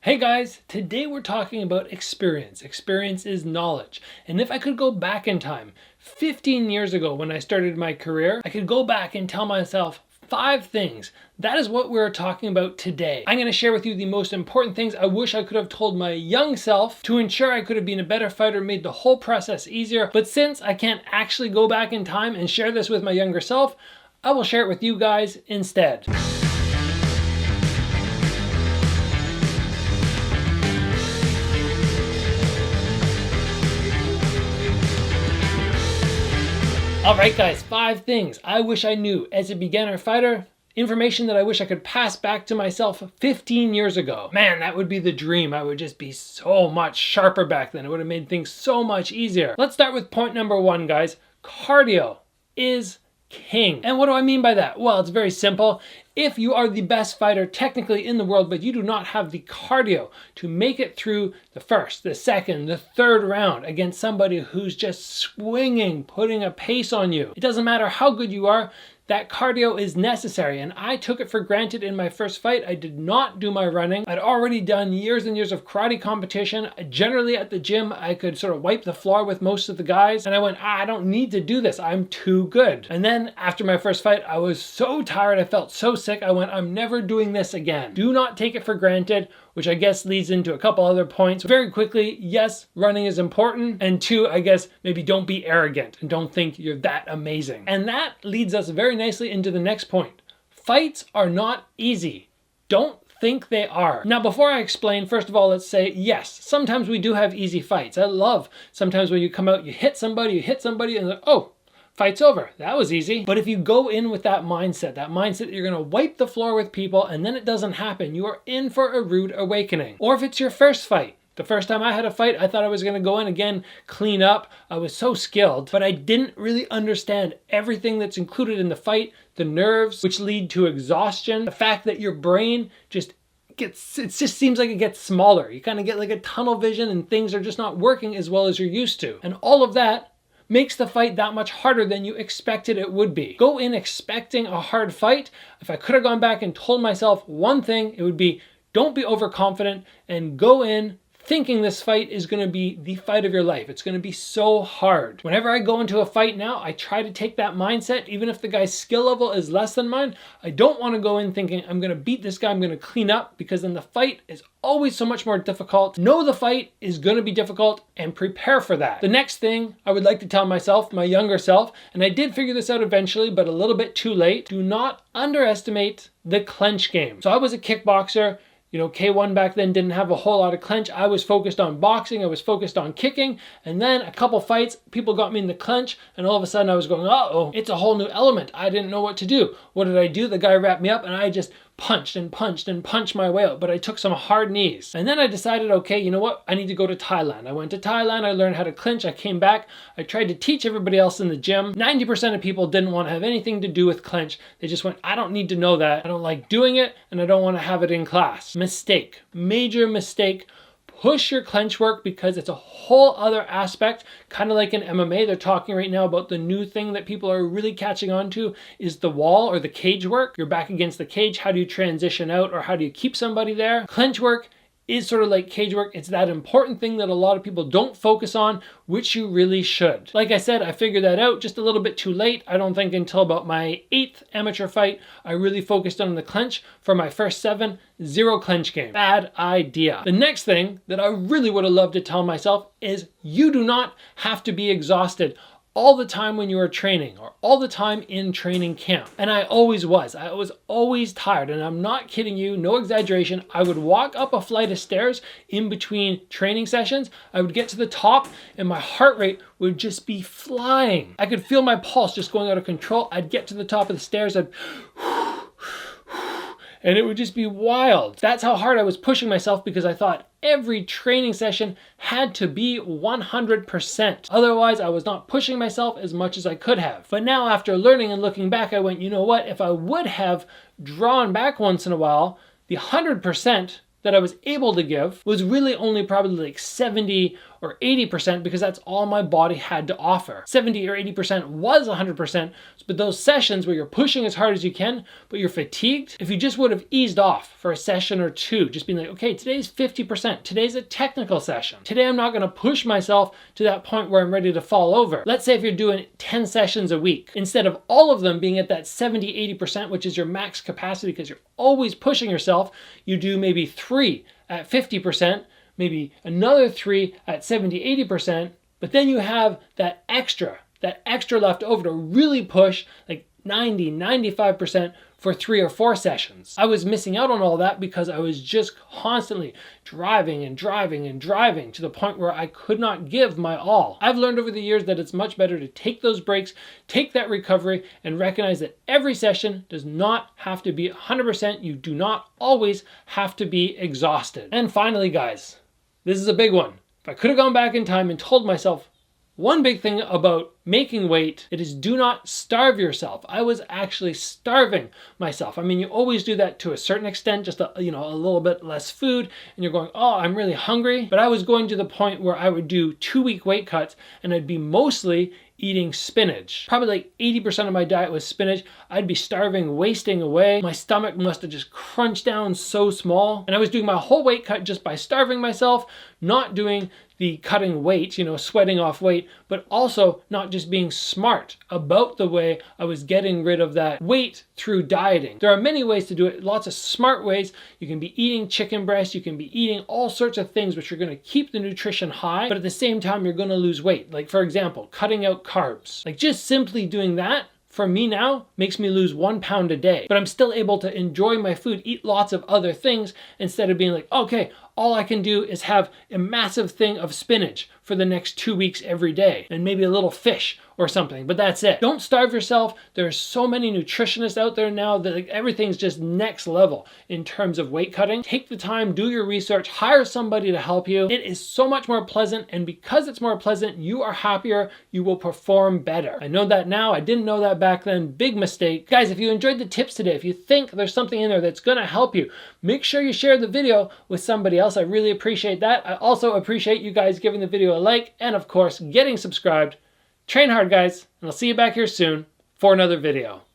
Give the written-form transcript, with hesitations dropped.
Hey guys, today we're talking about experience. Experience is knowledge. And if I could go back in time, 15 years ago when I started my career, I could go back and tell myself 5 things. That is what we're talking about today. I'm going to share with you the most important things I wish I could have told my young self to ensure I could have been a better fighter, made the whole process easier. But since I can't actually go back in time and share this with my younger self, I will share it with you guys instead. Alright guys, 5 things I wish I knew as a beginner fighter. Information that I wish I could pass back to myself 15 years ago. Man, that would be the dream. I would just be so much sharper back then. It would have made things so much easier. Let's start with point number 1, guys. Cardio is king. And what do I mean by that? Well, it's very simple. If you are the best fighter technically in the world, but you do not have the cardio to make it through the first, the second, the third round against somebody who's just swinging, putting a pace on you, it doesn't matter how good you are, that cardio is necessary. And I took it for granted in my first fight. I did not do my running. I'd already done years and years of karate competition. Generally at the gym, I could sort of wipe the floor with most of the guys. And I went, I don't need to do this. I'm too good. And then after my first fight, I was so tired. I felt so sick. I went, I'm never doing this again. Do not take it for granted, which I guess leads into a couple other points. Very quickly, yes, running is important. And 2, I guess maybe don't be arrogant and don't think you're that amazing. And that leads us very nicely into the next point. Fights are not easy. Don't think they are. Now, before I explain, first of all, let's say, yes, sometimes we do have easy fights. I love sometimes when you come out, you hit somebody, and like, oh, fight's over. That was easy. But if you go in with that mindset that you're gonna wipe the floor with people and then it doesn't happen, you are in for a rude awakening. Or if it's your first fight. The first time I had a fight, I thought I was gonna go in again, clean up. I was so skilled, but I didn't really understand everything that's included in the fight, the nerves, which lead to exhaustion, the fact that your brain just it just seems like it gets smaller. You kind of get like a tunnel vision and things are just not working as well as you're used to. And all of that makes the fight that much harder than you expected it would be. Go in expecting a hard fight. If I could have gone back and told myself one thing, it would be don't be overconfident and go in thinking this fight is going to be the fight of your life. It's going to be so hard. Whenever I go into a fight now, I try to take that mindset, even if the guy's skill level is less than mine. I don't want to go in thinking I'm going to beat this guy, I'm going to clean up, because then the fight is always so much more difficult. Know the fight is going to be difficult and prepare for that. The next thing I would like to tell myself, my younger self, and I did figure this out eventually, but a little bit too late, do not underestimate the clench game. So I was a kickboxer. You know, K1 back then didn't have a whole lot of clench. I was focused on boxing. I was focused on kicking. And then a couple fights, people got me in the clench. And all of a sudden I was going, uh-oh, it's a whole new element. I didn't know what to do. What did I do? The guy wrapped me up and I just punched and punched and punched my way out. But I took some hard knees. And then I decided, okay, you know what? I need to go to Thailand. I went to Thailand. I learned how to clinch. I came back. I tried to teach everybody else in the gym. 90% of people didn't want to have anything to do with clinch. They just went, I don't need to know that. I don't like doing it and I don't want to have it in class. Mistake. Major mistake. Push your clench work because it's a whole other aspect, kind of like in MMA. They're talking right now about the new thing that people are really catching on to is the wall or the cage work. You're back against the cage. How do you transition out or how do you keep somebody there? Clench work is sort of like cage work. It's that important thing that a lot of people don't focus on, which you really should. Like I said, I figured that out just a little bit too late. I don't think until about my 8th amateur fight, I really focused on the clench. For my first 7, 0 clench game. Bad idea. The next thing that I really would have loved to tell myself is you do not have to be exhausted all the time when you are training or all the time in training camp. And I always was. I was always tired, and I'm not kidding you, no exaggeration. I would walk up a flight of stairs in between training sessions. I would get to the top and my heart rate would just be flying. I could feel my pulse just going out of control. I'd get to the top of the stairs, and it would just be wild. That's how hard I was pushing myself because I thought every training session had to be 100%. Otherwise, I was not pushing myself as much as I could have. But now after learning and looking back, I went, you know what? If I would have drawn back once in a while, the 100% that I was able to give was really only probably like 70 or 80% because that's all my body had to offer. 70 or 80% was 100%, but those sessions where you're pushing as hard as you can, but you're fatigued, if you just would have eased off for a session or two, just being like, okay, today's 50%, today's a technical session. Today I'm not gonna push myself to that point where I'm ready to fall over. Let's say if you're doing 10 sessions a week, instead of all of them being at that 70, 80%, which is your max capacity because you're always pushing yourself, you do maybe 3 at 50%, maybe another 3 at 70, 80%, but then you have that extra left over to really push like 90, 95% for 3 or 4 sessions. I was missing out on all that because I was just constantly driving to the point where I could not give my all. I've learned over the years that it's much better to take those breaks, take that recovery, and recognize that every session does not have to be 100%. You do not always have to be exhausted. And finally, guys, this is a big one. If I could have gone back in time and told myself one big thing about making weight, it is do not starve yourself. I was actually starving myself. I mean, you always do that to a certain extent, just a little bit less food, and you're going, oh, I'm really hungry. But I was going to the point where I would do 2-week weight cuts, and I'd be mostly eating spinach. Probably like 80% of my diet was spinach. I'd be starving, wasting away. My stomach must have just crunched down so small. And I was doing my whole weight cut just by starving myself, not doing the cutting weight, sweating off weight, but also not just being smart about the way I was getting rid of that weight through dieting. There are many ways to do it, lots of smart ways. You can be eating chicken breast, you can be eating all sorts of things which are going to keep the nutrition high, but at the same time you're going to lose weight. Like for example, cutting out carbs. Like just simply doing that for me now makes me lose 1 pound a day, but I'm still able to enjoy my food, eat lots of other things instead of being like, okay, all I can do is have a massive thing of spinach for the next 2 weeks every day and maybe a little fish or something, but that's it. Don't starve yourself. There's so many nutritionists out there now that like, everything's just next level in terms of weight cutting. Take the time, do your research, hire somebody to help you. It is so much more pleasant, and because it's more pleasant, you are happier, you will perform better. I know that now, I didn't know that back then. Big mistake. Guys, if you enjoyed the tips today, if you think there's something in there that's gonna help you, make sure you share the video with somebody else. I really appreciate that. I also appreciate you guys giving the video a like, and of course, getting subscribed. Train hard, guys, and I'll see you back here soon for another video.